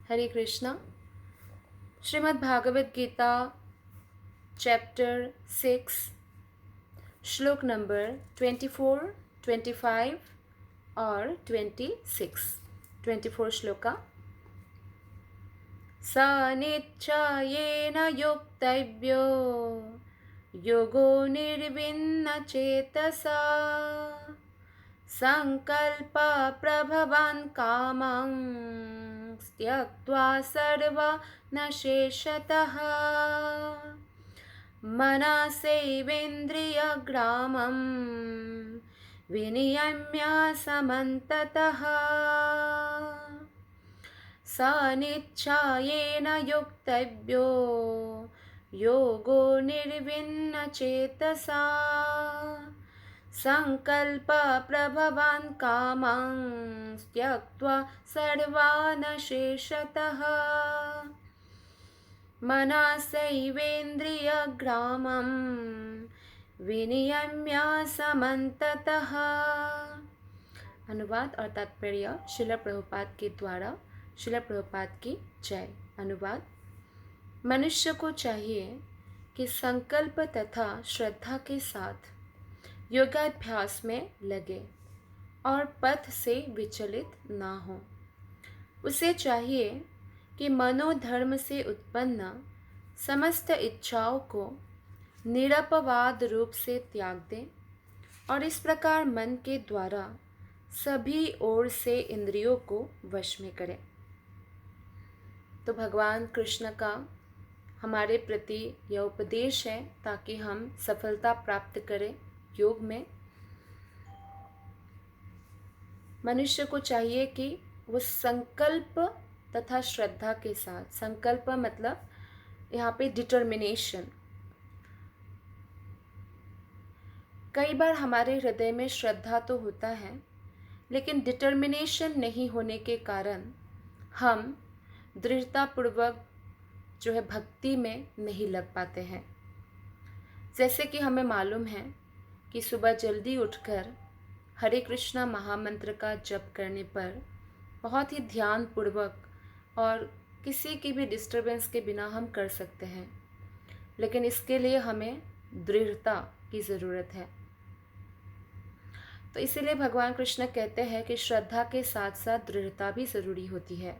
हरे Krishna. Shrimad Bhagavat Gita chapter 6 श्लोक number 24, 25 और 26। 24 श्लोका। स निश्चयेन युक्तव्यो योगो निर्विण्णचेतसा संकल्प प्रभवान् कामं त्यक्त्वा सर्वनशेषतः मनसैवेन्द्रियग्रामं विनियम्य समन्ततः स निश्चयेन युक्तव्यो योगो निर्विण्णचेतसा संकल्प प्रभवान् कामं त्यक्त्वा सर्वान् शेषतः मनसैवेन्द्रियग्रामं विनियम्य समन्ततः। अनुवाद और तात्पर्य श्रील प्रभुपाद के द्वारा। श्रील प्रभुपाद की जय। अनुवाद। मनुष्य को चाहिए कि संकल्प तथा श्रद्धा के साथ योगाभ्यास में लगे और पथ से विचलित ना हो। उसे चाहिए कि मनोधर्म से उत्पन्न समस्त इच्छाओं को निरपवाद रूप से त्याग दे और इस प्रकार मन के द्वारा सभी ओर से इंद्रियों को वश में करे। तो भगवान कृष्ण का हमारे प्रति यह उपदेश है ताकि हम सफलता प्राप्त करें योग में। मनुष्य को चाहिए कि वो संकल्प तथा श्रद्धा के साथ, संकल्प मतलब यहाँ पे डिटर्मिनेशन। कई बार हमारे हृदय में श्रद्धा तो होता है लेकिन डिटर्मिनेशन नहीं होने के कारण हम दृढ़तापूर्वक जो है भक्ति में नहीं लग पाते हैं। जैसे कि हमें मालूम है कि सुबह जल्दी उठकर हरे कृष्णा महामंत्र का जप करने पर बहुत ही ध्यानपूर्वक और किसी की भी डिस्टरबेंस के बिना हम कर सकते हैं, लेकिन इसके लिए हमें दृढ़ता की ज़रूरत है। तो इसीलिए भगवान कृष्ण कहते हैं कि श्रद्धा के साथ साथ दृढ़ता भी ज़रूरी होती है।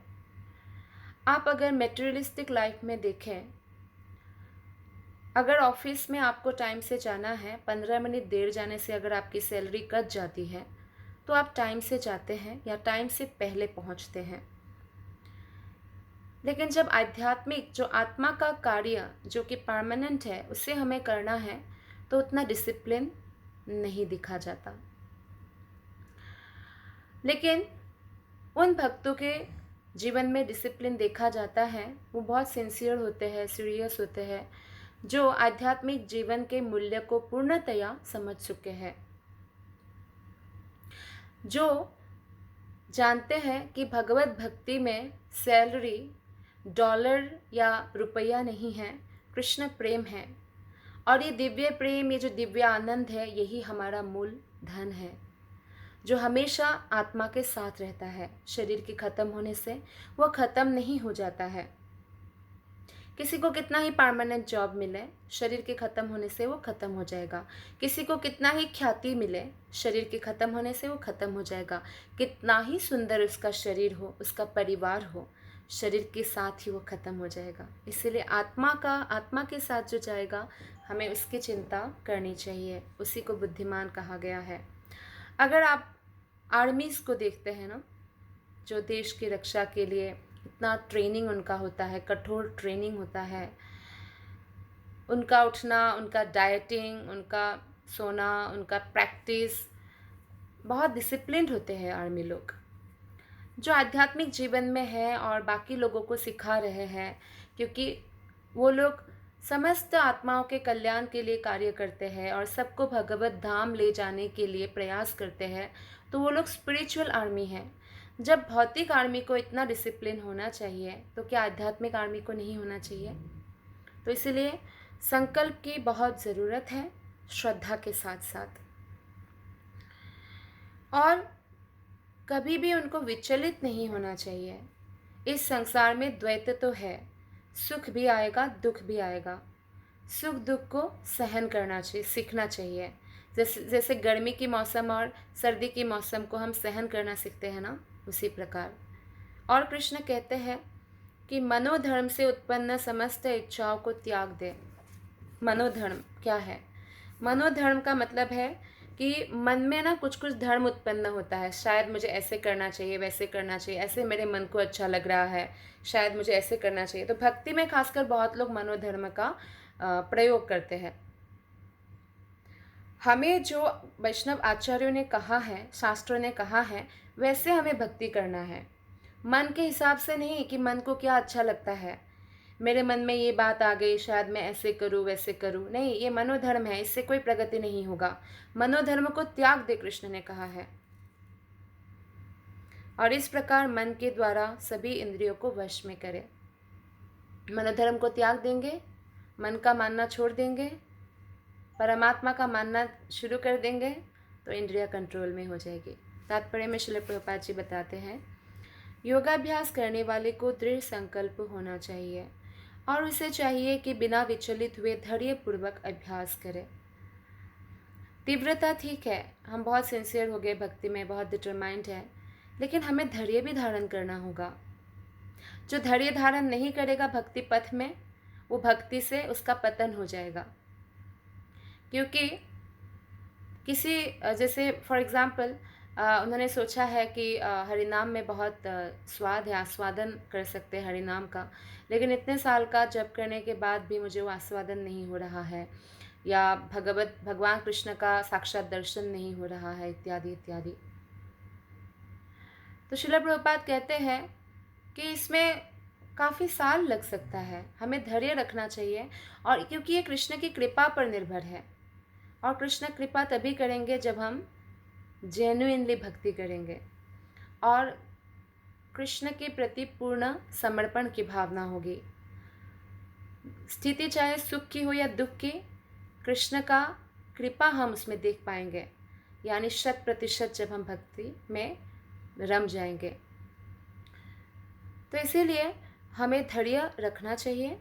आप अगर मेटेरियलिस्टिक लाइफ में देखें, अगर ऑफिस में आपको टाइम से जाना है, 15 मिनट देर जाने से अगर आपकी सैलरी कट जाती है तो आप टाइम से जाते हैं या टाइम से पहले पहुंचते हैं। लेकिन जब आध्यात्मिक जो आत्मा का कार्य जो कि परमानेंट है उसे हमें करना है तो उतना डिसिप्लिन नहीं दिखा जाता। लेकिन उन भक्तों के जीवन में डिसिप्लिन देखा जाता है, वो बहुत सिंसियर होते हैं, सीरियस होते हैं, जो आध्यात्मिक जीवन के मूल्य को पूर्णतया समझ चुके हैं, जो जानते हैं कि भगवत भक्ति में सैलरी डॉलर या रुपया नहीं है, कृष्ण प्रेम है। और ये दिव्य प्रेम, ये जो दिव्य आनंद है, यही हमारा मूल धन है जो हमेशा आत्मा के साथ रहता है। शरीर के ख़त्म होने से वह ख़त्म नहीं हो जाता है। किसी को कितना ही परमानेंट जॉब मिले, शरीर के ख़त्म होने से वो ख़त्म हो जाएगा। किसी को कितना ही ख्याति मिले, शरीर के ख़त्म होने से वो ख़त्म हो जाएगा। कितना ही सुंदर उसका शरीर हो, उसका परिवार हो, शरीर के साथ ही वो ख़त्म हो जाएगा। इसीलिए आत्मा के साथ जो जाएगा, हमें उसकी चिंता करनी चाहिए। उसी को बुद्धिमान कहा गया है। अगर आप आर्मीज़ को देखते हैं ना, जो देश की रक्षा के लिए इतना ट्रेनिंग उनका होता है, कठोर ट्रेनिंग होता है, उनका उठना, उनका डाइटिंग, उनका सोना, उनका प्रैक्टिस, बहुत डिसिप्लिन्ड होते हैं आर्मी लोग, जो आध्यात्मिक जीवन में है और बाकी लोगों को सिखा रहे हैं, क्योंकि वो लोग समस्त आत्माओं के कल्याण के लिए कार्य करते हैं और सबको भगवत धाम ले जाने के लिए प्रयास करते हैं। तो वो लोग स्पिरिचुअल आर्मी हैं। जब भौतिक आर्मी को इतना डिसिप्लिन होना चाहिए तो क्या आध्यात्मिक आर्मी को नहीं होना चाहिए? तो इसलिए संकल्प की बहुत ज़रूरत है, श्रद्धा के साथ साथ। और कभी भी उनको विचलित नहीं होना चाहिए। इस संसार में द्वैत तो है, सुख भी आएगा दुख भी आएगा। सुख दुख को सहन करना चाहिए, सीखना चाहिए। जैसे जैसे गर्मी की मौसम और सर्दी की मौसम को हम सहन करना सीखते हैं ना, उसी प्रकार। और कृष्ण कहते हैं कि मनोधर्म से उत्पन्न समस्त इच्छाओं को त्याग दे। मनोधर्म क्या है? मनोधर्म का मतलब है कि मन में ना कुछ कुछ धर्म उत्पन्न होता है। शायद मुझे ऐसे करना चाहिए, वैसे करना चाहिए, ऐसे मेरे मन को अच्छा लग रहा है, शायद मुझे ऐसे करना चाहिए। तो भक्ति में खासकर बहुत लोग मनोधर्म का प्रयोग करते हैं। हमें जो वैष्णव आचार्यों ने कहा है, शास्त्रों ने कहा है, वैसे हमें भक्ति करना है। मन के हिसाब से नहीं कि मन को क्या अच्छा लगता है, मेरे मन में ये बात आ गई, शायद मैं ऐसे करूँ वैसे करूँ। नहीं, ये मनोधर्म है, इससे कोई प्रगति नहीं होगा। मनोधर्म को त्याग दे, कृष्ण ने कहा है। और इस प्रकार मन के द्वारा सभी इंद्रियों को वश में करे। मनोधर्म को त्याग देंगे, मन का मानना छोड़ देंगे, परमात्मा का मानना शुरू कर देंगे, तो इंद्रिया कंट्रोल में हो जाएगी। तात्पर्य में श्रील प्रभुपाद जी बताते हैं, योगाभ्यास करने वाले को दृढ़ संकल्प होना चाहिए और उसे चाहिए कि बिना विचलित हुए धैर्यपूर्वक अभ्यास करे। तीव्रता ठीक है, हम बहुत सिंसियर हो गए भक्ति में, बहुत डिटरमाइंड है, लेकिन हमें धैर्य भी धारण करना होगा। जो धैर्य धारण नहीं करेगा भक्ति पथ में, वो भक्ति से उसका पतन हो जाएगा। क्योंकि किसी जैसे फॉर एग्ज़ाम्पल उन्होंने सोचा है कि हरिनाम में बहुत स्वाद है, आस्वादन कर सकते हैं हरिनाम का, लेकिन इतने साल का जप करने के बाद भी मुझे वो आस्वादन नहीं हो रहा है, या भगवान कृष्ण का साक्षात दर्शन नहीं हो रहा है, इत्यादि इत्यादि। तो श्रील प्रभुपाद कहते हैं कि इसमें काफ़ी साल लग सकता है, हमें धैर्य रखना चाहिए। और क्योंकि ये कृष्ण की कृपा पर निर्भर है, और कृष्ण कृपा तभी करेंगे जब हम जेन्युइनली भक्ति करेंगे और कृष्ण के प्रति पूर्ण समर्पण की भावना होगी। स्थिति चाहे सुख की हो या दुख की, कृष्ण का कृपा हम उसमें देख पाएंगे, यानी 100% जब हम भक्ति में रम जाएंगे। तो इसीलिए हमें धैर्य रखना चाहिए,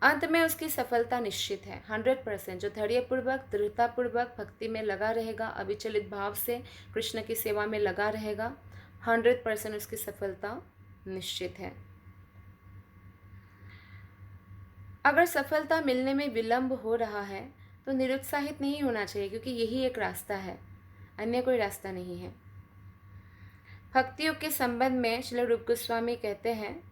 अंत में उसकी सफलता निश्चित है। 100% जो धैर्यपूर्वक दृढ़तापूर्वक भक्ति में लगा रहेगा, अविचलित भाव से कृष्ण की सेवा में लगा रहेगा, 100% उसकी सफलता निश्चित है। अगर सफलता मिलने में विलंब हो रहा है तो निरुत्साहित नहीं होना चाहिए, क्योंकि यही एक रास्ता है, अन्य कोई रास्ता नहीं है। भक्तियों के संबंध में श्रील रूप गोस्वामी कहते हैं,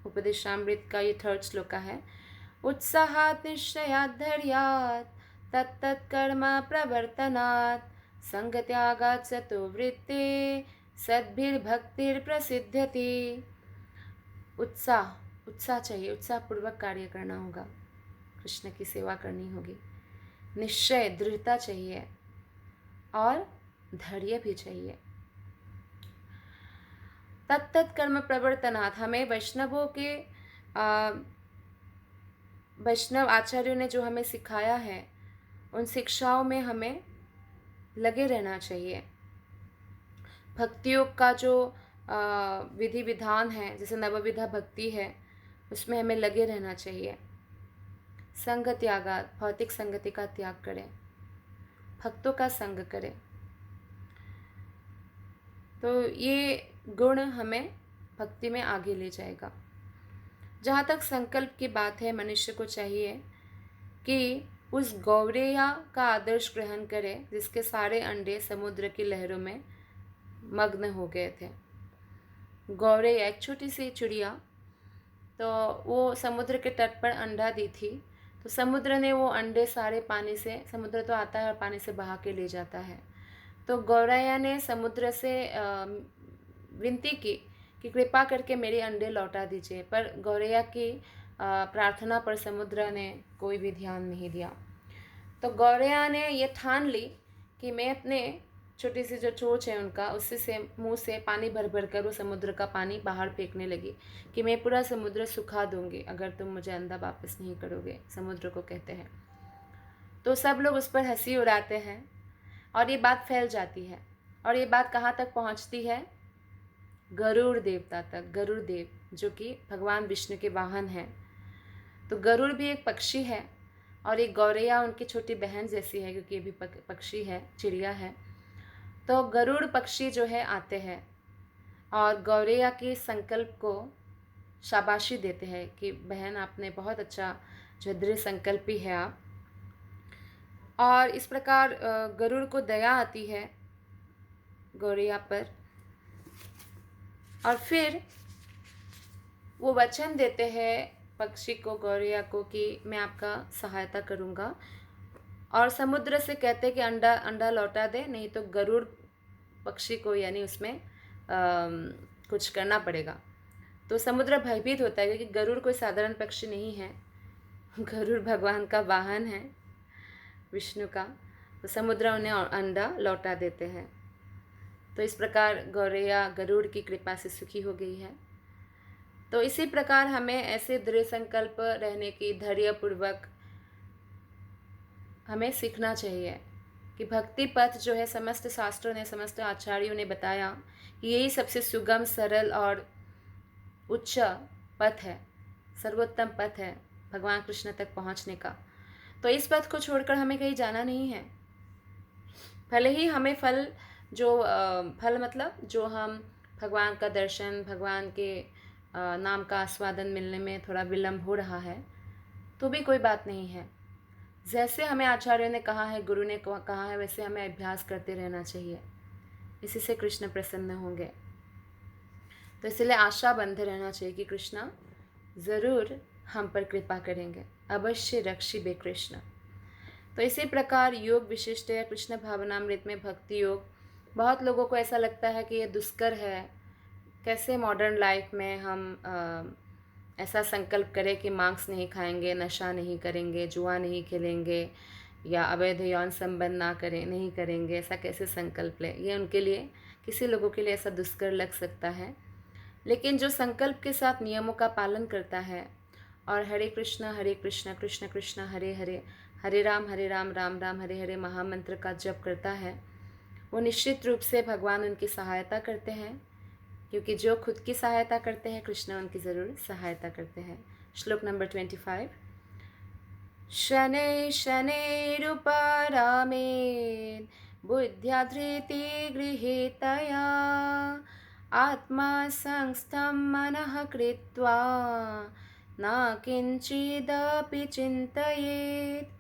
उपदेशामृत का ये 3rd श्लोक है, उत्साहात् निश्चयात् धैर्यात् तत्तत्कर्म प्रवर्तनात् संगत्यागात् सतो वृत्ते सद्भिर्भक्तिर्प्रसिद्ध्यति। उत्साह चाहिए, उत्साहपूर्वक कार्य करना होगा, कृष्ण की सेवा करनी होगी। निश्चय, दृढ़ता चाहिए और धैर्य भी चाहिए। तत्त कर्म प्रवर्तनात्, हमें वैष्णव आचार्यों ने जो हमें सिखाया है, उन शिक्षाओं में हमें लगे रहना चाहिए। भक्तियों का जो विधि विधान है, जैसे नवविधा भक्ति है, उसमें हमें लगे रहना चाहिए। संग त्यागा, भौतिक संगति का त्याग करें, भक्तों का संग करें। तो ये गुण हमें भक्ति में आगे ले जाएगा। जहाँ तक संकल्प की बात है, मनुष्य को चाहिए कि उस गौरैया का आदर्श ग्रहण करे जिसके सारे अंडे समुद्र की लहरों में मग्न हो गए थे। गौरैया एक छोटी सी चिड़िया, तो वो समुद्र के तट पर अंडा दी थी, तो समुद्र ने वो अंडे सारे पानी से, समुद्र तो आता है और पानी से बहा के ले जाता है, तो गौरैया ने समुद्र से विनती की कि कृपा करके मेरे अंडे लौटा दीजिए, पर गौरैया की प्रार्थना पर समुद्र ने कोई भी ध्यान नहीं दिया। तो गौरैया ने ये ठान ली कि मैं अपने छोटी सी जो चोंच है उनका, उससे से मुंह से पानी भर भर कर वो समुद्र का पानी बाहर फेंकने लगी कि मैं पूरा समुद्र सुखा दूंगी अगर तुम मुझे अंडा वापस नहीं करोगे, समुद्र को कहते हैं। तो सब लोग उस पर हंसी उड़ाते हैं और ये बात फैल जाती है। और ये बात कहाँ तक पहुँचती है? गरुड़ देवता तक, गरुड़ देव जो कि भगवान विष्णु के वाहन हैं। तो गरुड़ भी एक पक्षी है और एक गौरैया उनकी छोटी बहन जैसी है, क्योंकि ये भी पक्षी है, चिड़िया है। तो गरुड़ पक्षी जो है आते हैं और गौरैया के संकल्प को शाबाशी देते हैं कि बहन आपने बहुत अच्छा जो दृढ़ संकल्पी है आप। और इस प्रकार गरुड़ को दया आती है गौरैया पर और फिर वो वचन देते हैं पक्षी को, गौरैया को, कि मैं आपका सहायता करूँगा। और समुद्र से कहते कि अंडा लौटा दे, नहीं तो गरुड़ पक्षी को यानी उसमें कुछ करना पड़ेगा। तो समुद्र भयभीत होता है क्योंकि गरुड़ कोई साधारण पक्षी नहीं है, गरुड़ भगवान का वाहन है विष्णु का। तो समुद्र उन्हें अंडा लौटा देते हैं। तो इस प्रकार गौरैया गरुड़ की कृपा से सुखी हो गई है। तो इसी प्रकार हमें ऐसे दृढ़ संकल्प रहने की धैर्यपूर्वक हमें सीखना चाहिए कि भक्ति पथ जो है समस्त शास्त्रों ने, समस्त आचार्यों ने बताया कि यही सबसे सुगम, सरल और उच्च पथ है, सर्वोत्तम पथ है भगवान कृष्ण तक पहुंचने का। तो इस पथ को छोड़कर हमें कहीं जाना नहीं है। भले ही हमें फल मतलब जो हम भगवान का दर्शन, भगवान के नाम का आस्वादन मिलने में थोड़ा विलम्ब हो रहा है, तो भी कोई बात नहीं है। जैसे हमें आचार्यों ने कहा है, गुरु ने कहा है, वैसे हमें अभ्यास करते रहना चाहिए। इसी से कृष्ण प्रसन्न होंगे। तो इसलिए आशा बंधे रहना चाहिए कि कृष्ण ज़रूर हम पर कृपा करेंगे, अवश्य रक्षिबे कृष्ण। तो इसी प्रकार योग विशिष्ट है कृष्ण भावनामृत में भक्ति योग। बहुत लोगों को ऐसा लगता है कि ये दुष्कर है, कैसे मॉडर्न लाइफ में हम ऐसा संकल्प करें कि मांस नहीं खाएंगे, नशा नहीं करेंगे, जुआ नहीं खेलेंगे या अवैध यौन संबंध नहीं करेंगे, ऐसा कैसे संकल्प लें। ये उनके लिए, किसी लोगों के लिए ऐसा दुष्कर लग सकता है। लेकिन जो संकल्प के साथ नियमों का पालन करता है और हरे कृष्ण कृष्ण कृष्ण हरे हरे, हरे राम राम राम हरे हरे महामंत्र का जप करता है, वो निश्चित रूप से भगवान उनकी सहायता करते हैं, क्योंकि जो खुद की सहायता करते हैं कृष्ण उनकी ज़रूर सहायता करते हैं। श्लोक नंबर 25। शनै शनैरुपरामेन बुद्ध्या धृति गृहीतया आत्मा संस्थं मनः कृत्वा न किंचिदपि चिंतयेत्।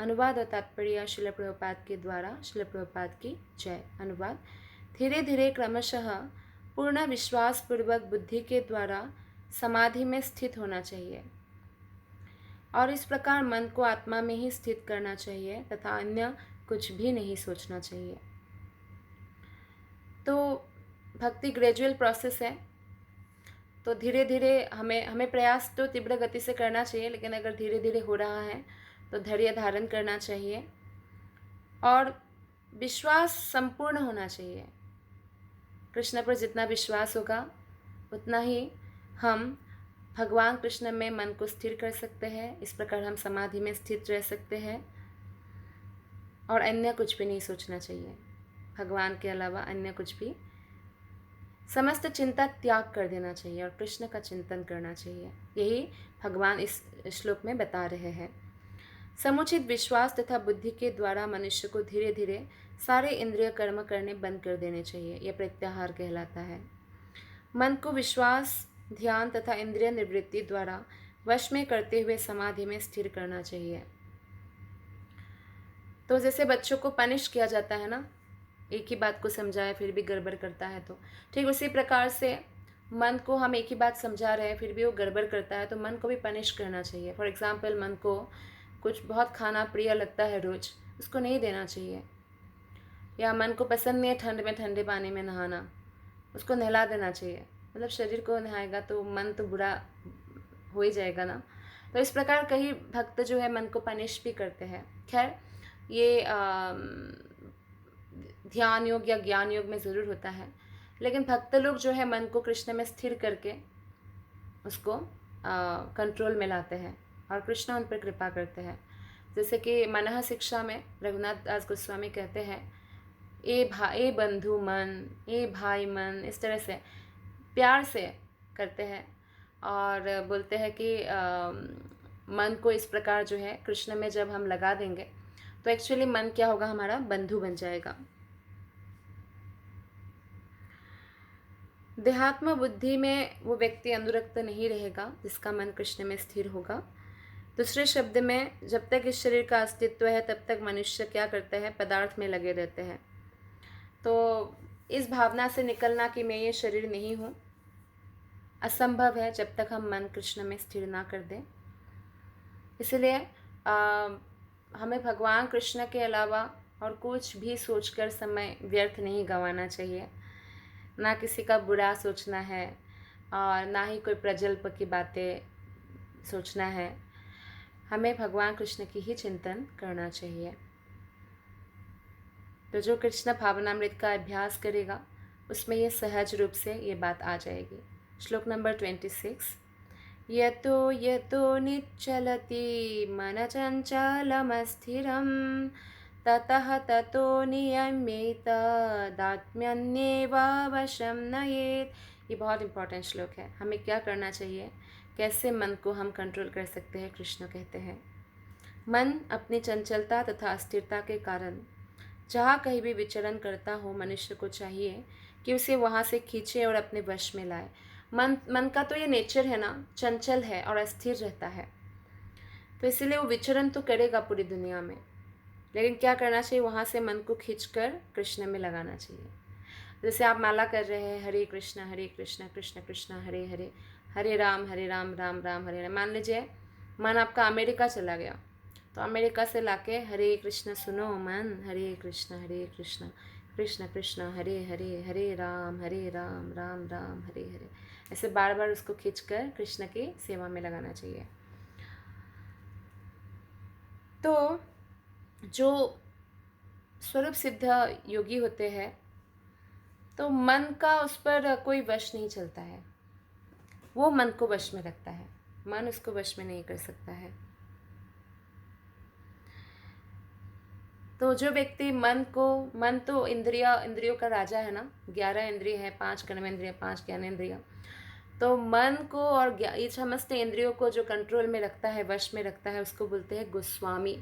अनुवाद और तात्पर्य श्रील प्रभुपाद के द्वारा। श्रील प्रभुपाद की जय। अनुवाद: धीरे धीरे क्रमशः पूर्ण विश्वास पूर्वक बुद्धि के द्वारा समाधि में स्थित होना चाहिए और इस प्रकार मन को आत्मा में ही स्थित करना चाहिए तथा अन्य कुछ भी नहीं सोचना चाहिए। तो भक्ति ग्रेजुअल प्रोसेस है, तो धीरे धीरे हमें प्रयास तो तीव्र गति से करना चाहिए, लेकिन अगर धीरे धीरे हो रहा है तो धैर्य धारण करना चाहिए और विश्वास संपूर्ण होना चाहिए। कृष्ण पर जितना विश्वास होगा उतना ही हम भगवान कृष्ण में मन को स्थिर कर सकते हैं। इस प्रकार हम समाधि में स्थित रह सकते हैं और अन्य कुछ भी नहीं सोचना चाहिए, भगवान के अलावा अन्य कुछ भी। समस्त चिंता त्याग कर देना चाहिए और कृष्ण का चिंतन करना चाहिए। यही भगवान इस श्लोक में बता रहे हैं। समुचित विश्वास तथा बुद्धि के द्वारा मनुष्य को धीरे धीरे सारे इंद्रिय कर्म करने बंद कर देने चाहिए। यह प्रत्याहार कहलाता है। मन को विश्वास, ध्यान तथा इंद्रिय निवृत्ति द्वारा वश में करते हुए समाधि में स्थिर करना चाहिए। तो जैसे बच्चों को पनिश किया जाता है ना, एक ही बात को समझाए फिर भी गड़बड़ करता है, तो ठीक उसी प्रकार से मन को हम एक ही बात समझा रहे हैं फिर भी वो गड़बड़ करता है, तो मन को भी पनिश करना चाहिए। फॉर एग्जाम्पल, मन को कुछ बहुत खाना प्रिय लगता है रोज, उसको नहीं देना चाहिए। या मन को पसंद नहीं है ठंड में ठंडे पानी में नहाना, उसको नहला देना चाहिए। मतलब शरीर को नहाएगा तो मन तो बुरा हो ही जाएगा ना। तो इस प्रकार कई भक्त जो है मन को पनिश भी करते हैं। खैर, ये ध्यान योग या ज्ञान योग में ज़रूर होता है, लेकिन भक्त लोग जो है मन को कृष्ण में स्थिर करके उसको कंट्रोल में लाते हैं और कृष्ण उन पर कृपा करते हैं। जैसे कि मनः शिक्षा में रघुनाथ दास गोस्वामी कहते हैं, ए बंधु मन, ए भाई मन, इस तरह से प्यार से करते हैं और बोलते हैं कि मन को इस प्रकार जो है कृष्ण में जब हम लगा देंगे तो एक्चुअली मन क्या होगा, हमारा बंधु बन जाएगा। देहात्म बुद्धि में वो व्यक्ति अनुरक्त नहीं रहेगा जिसका मन कृष्ण में स्थिर होगा। दूसरे शब्द में, जब तक इस शरीर का अस्तित्व है तब तक मनुष्य क्या करते हैं, पदार्थ में लगे रहते हैं। तो इस भावना से निकलना कि मैं ये शरीर नहीं हूँ असंभव है जब तक हम मन कृष्ण में स्थिर ना कर दें। इसलिए हमें भगवान कृष्ण के अलावा और कुछ भी सोचकर समय व्यर्थ नहीं गंवाना चाहिए। ना किसी का बुरा सोचना है और ना ही कोई प्रजल्प की बातें सोचना है। हमें भगवान कृष्ण की ही चिंतन करना चाहिए। तो जो कृष्ण भावनामृत का अभ्यास करेगा उसमें ये सहज रूप से ये बात आ जाएगी। श्लोक नंबर 26। यतो यतो निच्चलति मन चंचलमस्थिरं ततः ततो नियम्येत दात्म्यन्येव वशं नयेत्। ये बहुत इंपॉर्टेंट श्लोक है। हमें क्या करना चाहिए, कैसे मन को हम कंट्रोल कर सकते हैं। कृष्ण कहते हैं मन अपनी चंचलता तथा अस्थिरता के कारण जहाँ कहीं भी विचरण करता हो, मनुष्य को चाहिए कि उसे वहाँ से खींचे और अपने वश में लाए। मन का तो ये नेचर है ना, चंचल है और अस्थिर रहता है, तो इसलिए वो विचरण तो करेगा पूरी दुनिया में, लेकिन क्या करना चाहिए, वहाँ से मन को खींचकर कृष्ण में लगाना चाहिए। जैसे आप माला कर रहे हैं हरे कृष्ण कृष्ण कृष्ण हरे हरे, हरे राम राम राम हरे राम। मान लीजिए मन आपका अमेरिका चला गया, तो अमेरिका से लाके हरे कृष्ण सुनो मन, हरे कृष्ण कृष्ण कृष्ण हरे हरे, हरे राम राम राम हरे हरे। ऐसे बार बार उसको खींचकर कृष्ण की सेवा में लगाना चाहिए। तो जो स्वरूप सिद्ध योगी होते हैं तो मन का उस पर कोई वश नहीं चलता है, वो मन को वश में रखता है, मन उसको वश में नहीं कर सकता है। तो जो व्यक्ति मन तो इंद्रियों का राजा है ना, 11 इंद्रिय है, 5 कर्मेंद्रिय, 5 ज्ञानेंद्रिय। तो मन को और ये समस्त इंद्रियों को जो कंट्रोल में रखता है, वश में रखता है, उसको बोलते हैं गोस्वामी।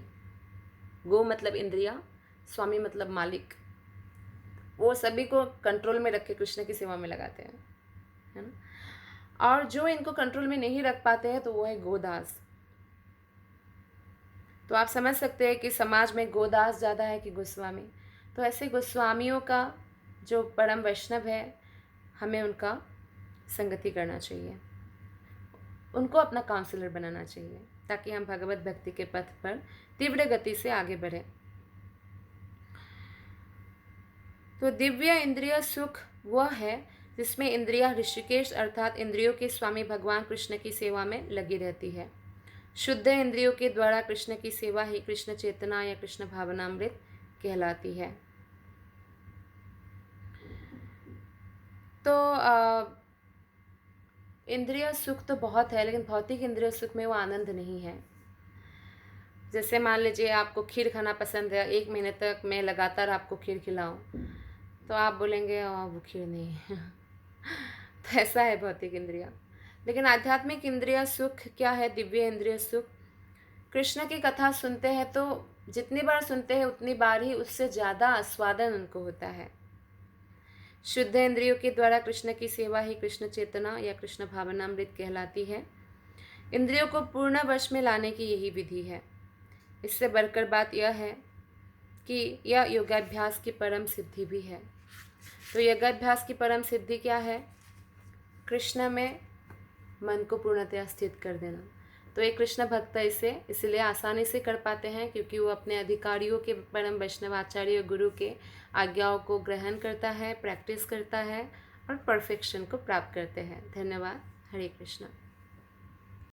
गो मतलब इंद्रिया, स्वामी मतलब मालिक। वो सभी को कंट्रोल में रख के कृष्ण की सेवा में लगाते हैं, है ना। और जो इनको कंट्रोल में नहीं रख पाते हैं तो वो है गोदास। तो आप समझ सकते हैं कि समाज में गोदास ज़्यादा है कि गोस्वामी। तो ऐसे गोस्वामियों का जो परम वैष्णव है, हमें उनका संगति करना चाहिए, उनको अपना काउंसलर बनाना चाहिए, ताकि हम भगवत भक्ति के पथ पर तीव्र गति से आगे बढ़ें। तो दिव्य इंद्रिय सुख वह है जिसमें इंद्रिया ऋषिकेश अर्थात इंद्रियों के स्वामी भगवान कृष्ण की सेवा में लगी रहती है। शुद्ध इंद्रियों के द्वारा कृष्ण की सेवा ही कृष्ण चेतना या कृष्ण भावनामृत कहलाती है। तो इंद्रिय सुख तो बहुत है, लेकिन भौतिक इंद्रिय सुख में वो आनंद नहीं है। जैसे मान लीजिए आपको खीर खाना पसंद है, 1 महीने तक मैं लगातार आपको खीर खिलाऊं, तो आप बोलेंगे वो खीर नहीं है। तो ऐसा है भौतिक इंद्रिया। लेकिन आध्यात्मिक इंद्रिय सुख क्या है, दिव्य इंद्रिय सुख, कृष्ण की कथा सुनते हैं तो जितनी बार सुनते हैं उतनी बार ही उससे ज़्यादा आस्वादन उनको होता है। शुद्ध इंद्रियों के द्वारा कृष्ण की सेवा ही कृष्ण चेतना या कृष्ण भावनामृत कहलाती है। इंद्रियों को पूर्ण वश में लाने की यही विधि है। इससे बढ़कर बात यह है कि यह योगाभ्यास की परम सिद्धि भी है। तो योगाभ्यास की परम सिद्धि क्या है, कृष्ण में मन को पूर्णतया स्थित कर देना। तो एक कृष्ण भक्त इसे इसलिए आसानी से कर पाते हैं क्योंकि वो अपने अधिकारियों के परम वैष्णवाचार्य गुरु के आज्ञाओं को ग्रहण करता है, प्रैक्टिस करता है और परफेक्शन को प्राप्त करते हैं। धन्यवाद। हरे कृष्ण।